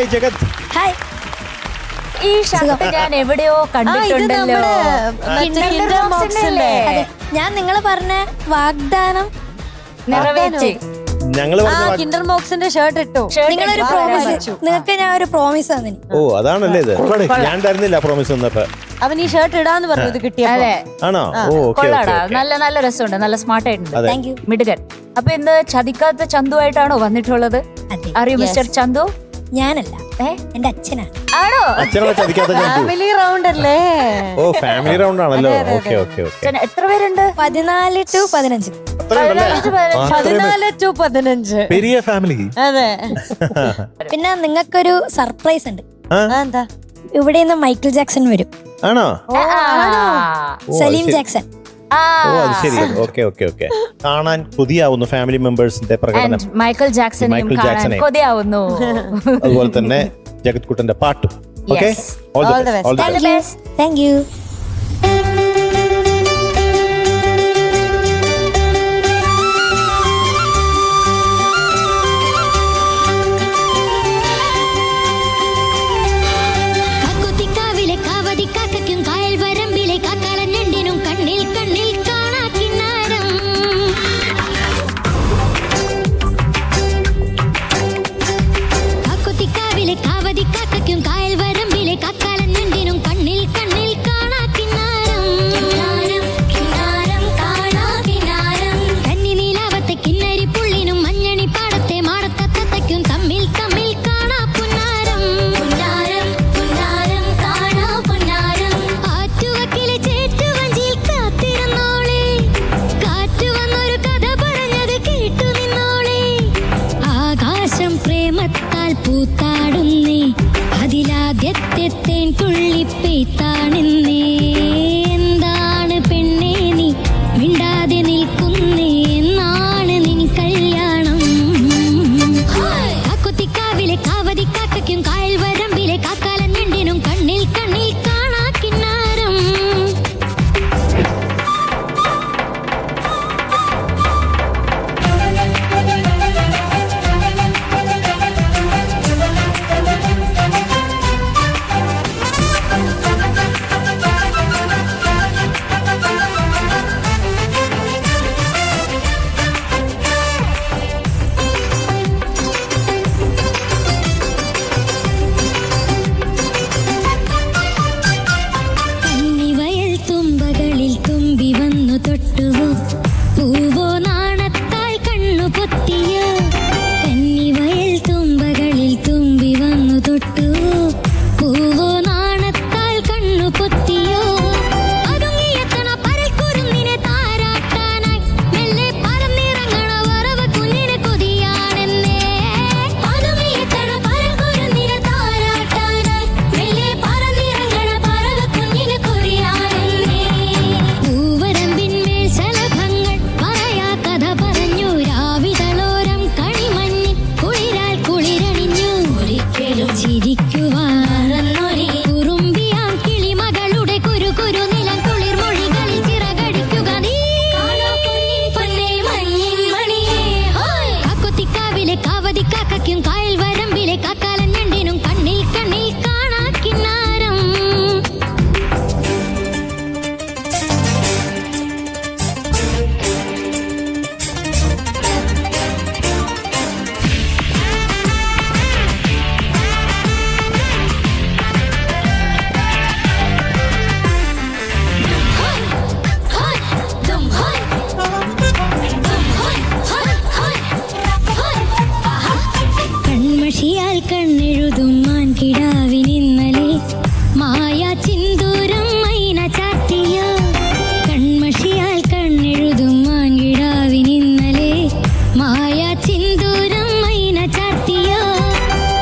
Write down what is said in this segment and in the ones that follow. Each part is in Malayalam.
ഹായ് ജഗത്. ഹായ്. ഈ ഷർട്ട് ഞാൻ എവിടെയോ കണ്ടിട്ടുണ്ടല്ലോ. അതെ, ഞാൻ നിങ്ങൾ പറഞ്ഞ വാഗ്ദാനം നിറവേറ്റി. ഞങ്ങള് കിൻഡർ ബോക്സിന്റെ ഷർട്ട് ഇട്ടു. നിങ്ങളൊരു പ്രോമിസ്, നിങ്ങൾക്ക് ഞാൻ ഒരു പ്രോമിസ് തന്നിന്. ഓ അതാണല്ലേ ഇത്. ഞാൻ തരുന്നില്ല പ്രോമിസ് വന്നപ്പോ. അവൻ ഈ ഷർട്ട് ഇടാന്ന് പറഞ്ഞു ഇത് കിട്ടിയപ്പോ. ആണോ? ഓ ഓക്കെ. കൊള്ളാടാ, നല്ല നല്ല രസമുണ്ട്, നല്ല സ്മാർട്ട് ആയിട്ടുണ്ട്. Thank you. മിടുകൻ. അപ്പൊ ഇന്ന് ചതിക്കാത്ത ചന്തു ആയിട്ടാണോ വന്നിട്ടുള്ളത്? അതെ. അറിയൂ മിസ്റ്റർ ചന്തു? ഞാനല്ല, എന്റെ അച്ഛനാണ്. ആണോ? അച്ഛനെ ചതിക്കാത്ത ചന്തു. ഫാമിലി റൗണ്ട് അല്ലേ? ഓ ഫാമിലി റൗണ്ട് ആണല്ലോ. Okay okay okay. അച്ഛന് എത്ര പേരുണ്ട്? 14 to 15. 14 to 15. പെരിയ ഫാമിലി. അതെ. പിന്നെ നിങ്ങൾക്കൊരു സർപ്രൈസ് ഉണ്ട്. എന്താ? ഇവിടെ നിന്ന് മൈക്കിൾ ജാക്സൺ വരും. ആണോ? സലീം ജാക്സൺ. ഓ അത് ശരി. Okay okay okay. കാണാൻ കൊതിയാവുന്നു ഫാമിലി മെമ്പേഴ്സിന്റെ പ്രകടനം. മൈക്കിൾ ജാക്സനെയും കാണാൻ കൊതിയാവുന്നു. അതുപോലെ തന്നെ ജഗത് കുട്ടന്റെ പാട്ടും. Okay, all the best. Thank you. പൂത്താടുന്നേ അതിലാദ്യത്തെ തേൻ തുള്ളിപ്പെയ്ത്താണെന്നേ. എന്താണ് പെണ്ണേ നീ മിണ്ടാതെ നിൽക്കുന്നേ, എന്നാണ് നിൻ കല്യാണം? കാക്കുത്തിക്കാവിലെ കാവതി കാക്കയ്ക്കും കായൽ വരമ്പിലെ കാക്കാലൻ ഞണ്ടിനും കണ്ണിൽ കണ്ണിൽ കാണാ കിന്നാരം. തൊട്ടുവോ പൂവോ നാണത്താൽ കണ്ണു പൊത്തിയോ? കന്നിവയൽ തുമ്പകളിൽ തുമ്പി വന്നു തൊട്ടുവോ പൂവോ നാണത്താൽ കണ്ണു പൊത്തിയോ? അതുങ്ങിയെത്തണ പരൽക്കുരുന്നിനെ താരാട്ടാനായി മെല്ലെ പറന്നിറങ്ങണ വറവ കുഞ്ഞിനെ കൊതിയാണെന്നേ. അതുങ്ങിയെത്തണ പരൽക്കുരുന്നിനെ താരാട്ടാനായി മെല്ലെ പറന്നിറങ്ങണ പറവ കുഞ്ഞിനെ കൊതിയാണെന്നേ. കുറുമ്പിയാം കിളിമകളുടെ കുരു കുരു നിലം കുളിർ മൊഴികളിൽ ചിറകടിക്കുക നീ. കാക്കുത്തിക്കാവിലെ കാവതി കാക്കയ്ക്കും കായൽ വരമ്പിലെ കാക്കാലൻ ഞണ്ടിനും കണ്ണിൽ കണ്ണിൽ കാണാ കിന്നാരം. കൺമഷിയാൽ കണ്ണെഴുതും മാൻകിടാവിനിന്നലെ മായാ ചിന്തൂരം മൈന ചാത്തിയോ? കൺമഷിയാൽ കണ്ണെഴുതും മാൻകിടാവിനിന്നലെ മായാ ചിന്തൂരം മൈന ചാത്തിയോ?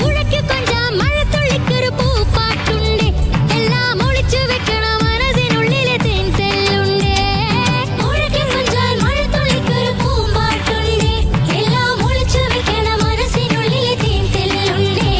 മുഴയ്ക്കു കൊഞ്ചാ മഴത്തുള്ളിക്കൊരു പൂപ്പാട്ടുണ്ടേ, എല്ലാം ഒളിച്ചു വെക്കണ മനസ്സിനുള്ളിലെ തേൻ തെല്ലുണ്ടേ. മുഴയ്ക്കു കൊഞ്ചാൽ മഴത്തുള്ളിക്കൊരു പൂമ്പാട്ടുണ്ടേ, എല്ലാം ഒളിച്ചു വെക്കണ മനസ്സിനുള്ളിലെ തേൻ തെല്ലുണ്ടേ.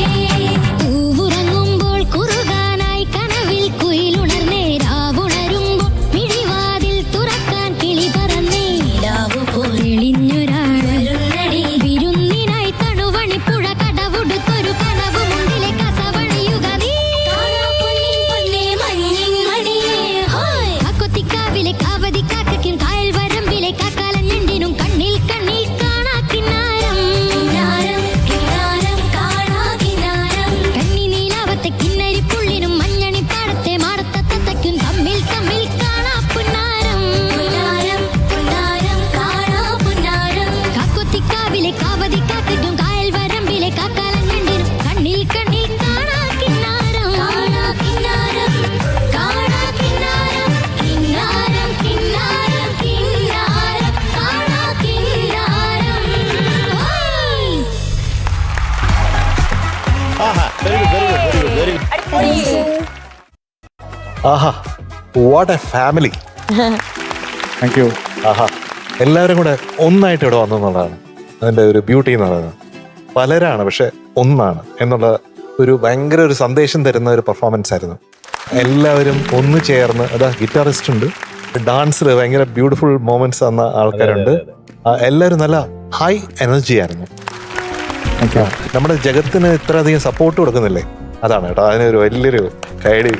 ആഹാ, what a family. Thank you. ആഹാ, എല്ലാവരും കൂടെ ഒന്നായിട്ട് ഇവിടെ വന്നു എന്നുള്ളതാണ് അതിൻ്റെ ഒരു ബ്യൂട്ടി എന്നുള്ളത്. പലരാണ് പക്ഷെ ഒന്നാണ് എന്നുള്ള ഒരു ഭയങ്കര ഒരു സന്ദേശം തരുന്ന ഒരു പെർഫോമൻസ് ആയിരുന്നു. എല്ലാവരും ഒന്ന് ചേർന്ന്, അതാ ഗിറ്റാറിസ്റ്റ് ഉണ്ട്, ഡാൻസിൽ ഭയങ്കര ബ്യൂട്ടിഫുൾ മൊമെന്റ്സ് തന്ന ആൾക്കാരുണ്ട്. എല്ലാവരും നല്ല ഹൈ എനർജി ആയിരുന്നു. നമ്മുടെ ജഗത്തിന് ഇത്രയധികം സപ്പോർട്ട് കൊടുക്കുന്നില്ലേ, അതാണ് കേട്ടോ അതിനൊരു വലിയൊരു കൈഡി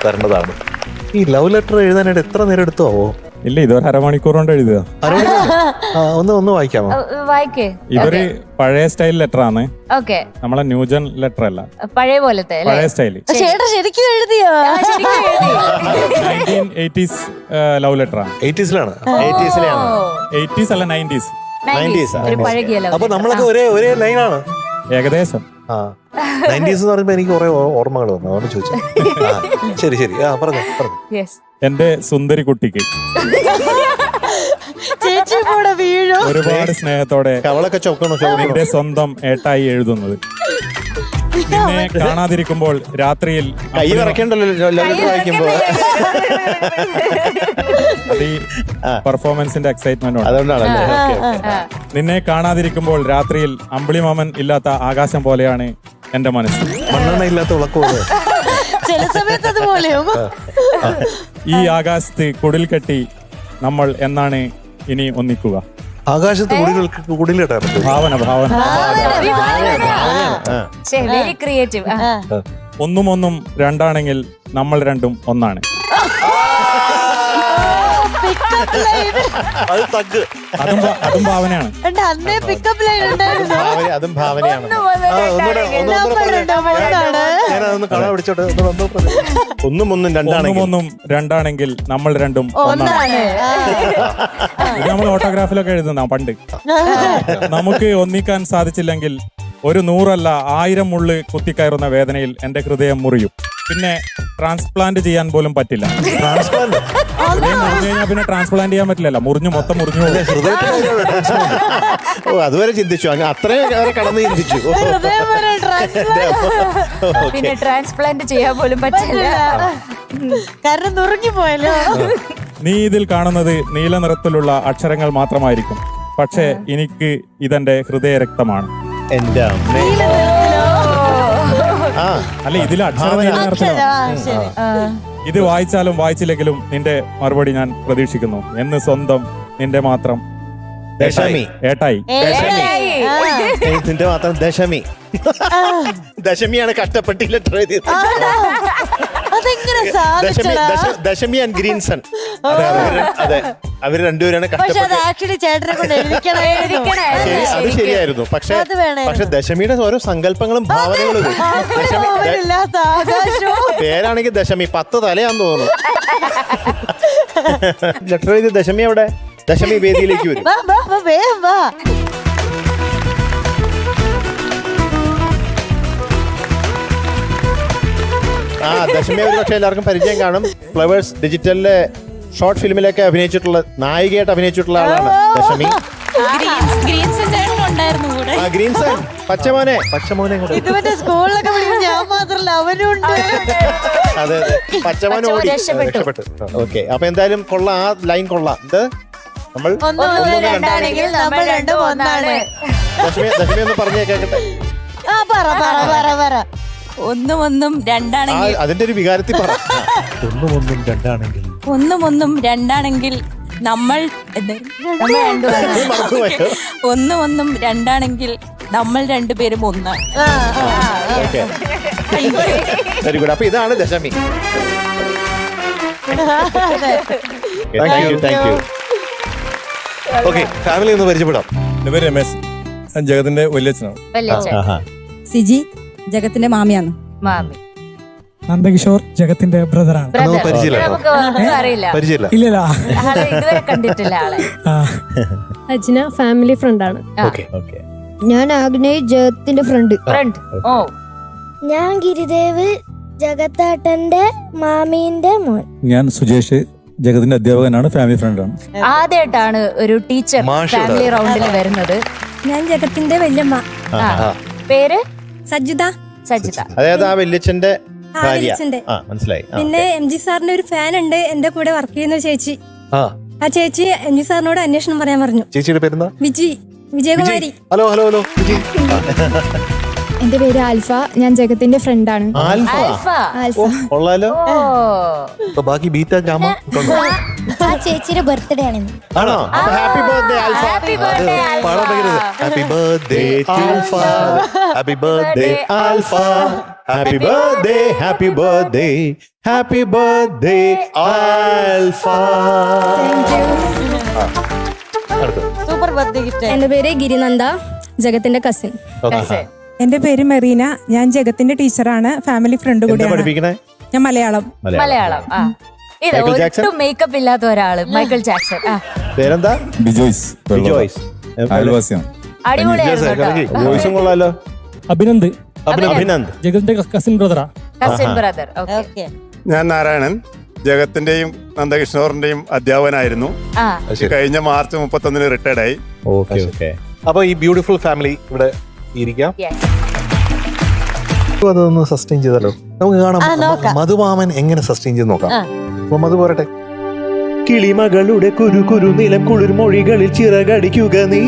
തരേണ്ടതാണ്. ഈ ലവ് ലെറ്റർ എഴുതാനായിട്ട് എത്ര നേരം എടുത്തോ? ഇല്ല, ഇതൊരു അരമണിക്കൂർ കൊണ്ട് എഴുതുക. ഒന്ന് വായിക്കാമോ? വായിക്കേ. ഇതൊരു പഴയ സ്റ്റൈൽ ലെറ്റർ ആണ്. ഓക്കെ. നമ്മളെ ന്യൂജൻ ലെറ്റർ അല്ല, പഴയ പോലത്തെ പഴയ സ്റ്റൈല്. ചേട്ടാ ശരിക്കും എഴുതിയോ? 1980s ലവ് ലെറ്റർ ആണ്. 80s-ലാണ്. 80s അല്ല 90s. 90s. ഒരു പഴകിയ love അപ്പൊ letter. നമ്മളൊക്കെ ഒരേ ലൈനാണ്. ഏകദേശം. 90s എന്ന് പറയുമ്പോ എനിക്ക് കുറെ ഓർമ്മകൾ വന്നു, അതുകൊണ്ട് ചോദിച്ചു. ശരി. പറഞ്ഞു. Yes. എന്റെ സുന്ദരി കുട്ടിക്ക് ചേച്ചി കൂടെ വീഴോ? ഒരുപാട് സ്നേഹത്തോടെ കവളൊക്കെ ചൊക്കണോ? നിന്റെ സ്വന്തം ഏട്ടായി എഴുതുന്നത്. നിന്നെ കാണാതിരിക്കുമ്പോൾ രാത്രിയിൽ കൈ വിറക്കണ്ടല്ലോ ലെറ്റർ വായിക്കുമ്പോ. അത് ഈ പെർഫോമൻസിന്റെ എക്സൈറ്റ്മെന്റ് ഉണ്ട്. അതുകൊണ്ടാണല്ലേ. നിന്നെ കാണാതിരിക്കുമ്പോൾ രാത്രിയിൽ അമ്പിളിമാമൻ ഇല്ലാത്ത ആകാശം പോലെയാണ് എന്റെ മനസ്സ്. മണ്ണെണ്ണ ഇല്ലാത്ത വിളക്കോട്. ചില സമയത്ത് അതുപോലെയോ? ഈ ആകാശത്ത് കുടിൽ കെട്ടി നമ്മൾ എന്നാണ് ഇനി ഒന്നിക്കുക? ആകാശത്ത് കുടിലിട്ടാണ്. ഭാവന. Very creative. ഒന്നും രണ്ടാണെങ്കിൽ നമ്മൾ രണ്ടും ഒന്നാണ്. അത് തഗ്. അതും ഭാവനയാണ്. അന്നേ പിക്കപ്പ് ലൈൻ ഉണ്ടായിരുന്നു. അതും ഭാവനയാണ്. ഞാനതൊന്ന് കാണാൻ പിടിച്ചോട്ടെ. ഒന്നും രണ്ടാണെങ്കിൽ നമ്മൾ രണ്ടും ഒന്നാണ്. ഇത് നമ്മൾ ഓട്ടോഗ്രാഫിലൊക്കെ എഴുതുന്ന പണ്ട്. നമുക്ക് ഒന്നിക്കാൻ സാധിച്ചില്ലെങ്കിൽ ഒരു 100 അല്ല 1000 മുള്ള് കുത്തിക്കയറുന്ന വേദനയിൽ എന്റെ ഹൃദയം മുറിയും. പിന്നെ ട്രാൻസ്പ്ലാന്റ് ചെയ്യാൻ പോലും പറ്റില്ല. ഹൃദയം മുറിഞ്ഞു കഴിഞ്ഞാൽ പിന്നെ ട്രാൻസ്പ്ലാന്റ് ചെയ്യാൻ പറ്റില്ലല്ലോ. മൊത്തം മുറിഞ്ഞു ഓ, അതുവരെ ചിന്തിച്ചു. അത്രയും വരെ കടന്ന് ചിന്തിച്ചു. പിന്നെ ട്രാൻസ്പ്ലാന്റ് ചെയ്യാൻ പോലും പറ്റില്ല, കാരണം നുറുങ്ങി പോയല്ലോ. നീ ഇതിൽ കാണുന്നത് നീല നിറത്തിലുള്ള അക്ഷരങ്ങൾ മാത്രമായിരിക്കും, പക്ഷേ എനിക്ക് ഇതെന്റെ ഹൃദയ രക്തമാണ്. എന്റെ അമ്മേ. അല്ല, ഇതിൽ അക്ഷരം നീല നിറത്തിലാണ്. ഇത് വായിച്ചാലും വായിച്ചില്ലെങ്കിലും നിന്റെ മറുപടി ഞാൻ പ്രതീക്ഷിക്കുന്നു. എന്ന് സ്വന്തം നിന്റെ മാത്രം ദശമി. ഏട്ടായി. നിന്റെ മാത്രം ദശമി. ദശമിയാണ് കഷ്ടപ്പെട്ട് ലെറ്റർ എഴുതിയത്. അതെങ്ങനെ സാധിച്ചടാ? ദശമി ആൻഡ് ഗ്രീൻസൺ. അതെ, അവര് രണ്ടുപേരാണ് പക്ഷെ അത് കഷ്ടപ്പെട്ട്. ആക്ച്വലി ചേട്ടനെ കൊണ്ട് അത് ശരിയായിരുന്നു. പക്ഷെ ദശമിയുടെ ഓരോ സങ്കല്പങ്ങളും ഭാവനകളും. ഇല്ലാത്ത ആകാശവും പേരാണെങ്കിൽ ദശമി, 10 തലയാന്ന് തോന്നുന്നു. ലെറ്റർ എഴുതി ദശമി അവിടെ. ദശമി വേദിയിലേക്ക് വരും. വേഗം വാ. ദശമി ഒരു പക്ഷേ എല്ലാവർക്കും പരിചയം കാണും. ഫ്ലവേഴ്സ് ഡിജിറ്റലിലെ ഷോർട്ട് ഫിലിമിലൊക്കെ അഭിനയിച്ചിട്ടുള്ള നായികയായിട്ട് അഭിനയിച്ചിട്ടുള്ള ആളാണ് ദശമി. ഗ്രീൻസൺ പച്ചമോനെ കൂടെ. ഇതുവരെ സ്കൂളിലൊക്കെ പഠിക്കുമ്പോൾ ഞാൻ മാത്രല്ല അവനുണ്ട്. അതെ, പച്ചമോൻ ഓടി രക്ഷപ്പെട്ടു. ഓക്കെ. അപ്പൊ എന്തായാലും കൊള്ളാം, ആ ലൈൻ കൊള്ളാം. ഇത് നമ്മൾ രണ്ടാണെങ്കിൽ നമ്മൾ രണ്ടും ഒന്നാണ്. ദശമി ഒന്ന് പറഞ്ഞേ കേക്കട്ടെ. പറ. ഒന്നും രണ്ടാണെങ്കിൽ അതിന്റെ ഒരു വികാരത്തിൽ പറ. ഒന്നും രണ്ടാണെങ്കിൽ നമ്മൾ ഒന്നും രണ്ടാണെങ്കിൽ നമ്മൾ രണ്ടുപേരും ഒന്നാണ്. Very good. അപ്പൊ ഇതാണ് Dashami. Thank you. Okay, family ഒന്ന് പരിചയപ്പെടാം. എന്റെ പേര് രമേശ്, ജഗത്തിന്റെ വലിയച്ഛനാണ്. സിജി ജഗത്തിന്റെ മാമിയാണ്. മാമി. നന്ദകിഷോർ ജഗത്തിന്റെ ബ്രദറാണ്. അറിയില്ല, പരിചയമില്ല. ഇല്ലല്ല, ആളെ ഇതുവരെ കണ്ടിട്ടില്ല ആളെ. അജ്ന ഫാമിലി ഫ്രണ്ട് ആണ്. ഞാൻ ആഗ്നേയ് ജഗത്തിന്റെ ഫ്രണ്ട്. ഓ, ഞാൻ ഗിരിദേവ് ജഗത്താട്ടന്റെ മാമീന്റെ മോൻ. ഞാൻ സുജേഷ്, ജഗത്തിന്റെ അധ്യാപകനാണ്, ഫാമിലി ഫ്രണ്ടാണ്. ആദ്യമായിട്ടാണ് ഒരു ടീച്ചർ ഫാമിലി റൗണ്ടിൽ വരുന്നത്. ഞാൻ ജഗത്തിന്റെ വല്യമ്മ. പേര് സജിത. സജിത. അതായത് ആ വല്യച്ഛന്റെ ഭാര്യ ആ മനസ്സിലായി ആ, പിന്നെ എം ജി സാറിന്റെ ഒരു ഫാൻ ഉണ്ട് എന്റെ കൂടെ വർക്ക് ചെയ്യുന്ന ഒരു ചേച്ചി. ആ ആ ചേച്ചി എം ജി സാറിനോട് അന്വേഷണം പറയാൻ പറഞ്ഞു. ചേച്ചിയുടെ പേരെന്താ? Vijayakumari. Hello hello hello Viji. എന്റെ പേര് ആൽഫ. ഞാൻ ജഗത്തിന്റെ ഫ്രണ്ടാണ്. ആൽഫ ഓ, കൊള്ളാലോ. അപ്പൊ ബാക്കി ബീറ്റ ഗാമ ഉണ്ടോ? ആ ചേച്ചിയുടെ ബർത്ത്ഡേ ആണ്. ആണോ? Happy birthday alpha. Happy birthday happy birthday alpha. Happy birthday alpha. Happy birthday happy birthday happy birthday alpha. Super birthday gift. എന്റെ പേര് ഗിരിനന്ദ, ജഗത്തിന്റെ കസിൻ. എന്റെ പേര് മെറീന, ഞാൻ ജഗത്തിന്റെ ടീച്ചറാണ്, ഫാമിലി ഫ്രണ്ട് എന്താ കൂടിയാണ്. പഠിപ്പിക്കണേ? ഞാൻ മലയാളം. മലയാളം. ആ ഇത് മൈക്കിൾ ജാക്സൺ? ഒട്ടും മേക്കപ്പ് ഇല്ലാത്ത ഒരാള്, മൈക്കിൾ ജാക്സൺ. ആ പേരെന്താ? ബിജോയ്സ്. ബിജോയ്സ്. അയൽവാസിയാണ്. അടിപൊളിയായിരുന്നു കേട്ടോ. വോയിസും കൊള്ളാലോ. അഭിനന്ദ്, അഭിനന്ദ് ജഗത്തിന്റെ കസിൻ ബ്രദറാ. Cousin brother. ഓക്കെ. ഞാൻ നാരായണൻ, ജഗത്തിന്റെയും നന്ദകിഷോറിന്റെയും അധ്യാപകനായിരുന്നു. ആ കഴിഞ്ഞ മാർച്ച് 31 റിട്ടയർഡ് ആയി. Okay okay. അപ്പൊ ഈ ബ്യൂട്ടിഫുൾ ഫാമിലി ഇവിടെ ഇരിക്കാം. yes. അതൊന്ന് സസ്റ്റെയിൻ ചെയ്താലോ? നമുക്ക് ആ, കാണാം നോക്കാം. മധുമാമൻ എങ്ങനെ സസ്റ്റെയിൻ ചെയ്ത് നോക്കാം. അപ്പൊ മധു പോരട്ടെ. കിളിമകളുടെ കുരു കുരു നിലം കുളിർ മൊഴികളിൽ ചിറകടിക്കുക നീ.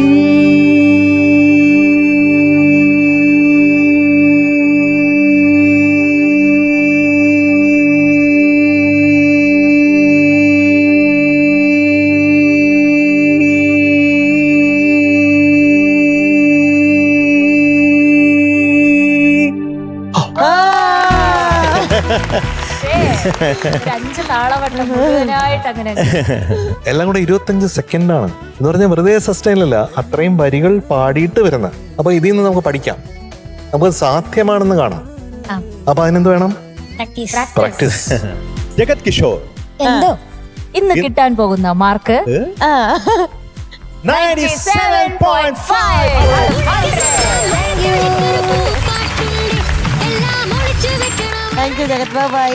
ഒരു 5 താളവട്ടം മുഴുവനായിട്ട് അങ്ങനെ. എല്ലാം കൂടെ 25 സെക്കൻഡാണ് എന്ന് പറഞ്ഞാൽ വെറുതെ സസ്റ്റൈൻ അല്ല, അത്രയും വരികൾ പാടിയിട്ട് വരുന്ന. അപ്പൊ ഇതിൽ നിന്ന് നമുക്ക് പഠിക്കാം, നമുക്ക് സാധ്യമാണെന്ന് കാണാം. ആ. അപ്പൊ അതിനെന്ത് വേണം? Practice. പ്രാക്ടീസ്. ജഗത് കിഷോർ എന്തോ ഇന്ന് കിട്ടാൻ പോകുന്ന മാർക്ക് 97.5. എല്ലാം ഒളിച്ചു വെക്കണം. Thank you Jagat. ബൈ.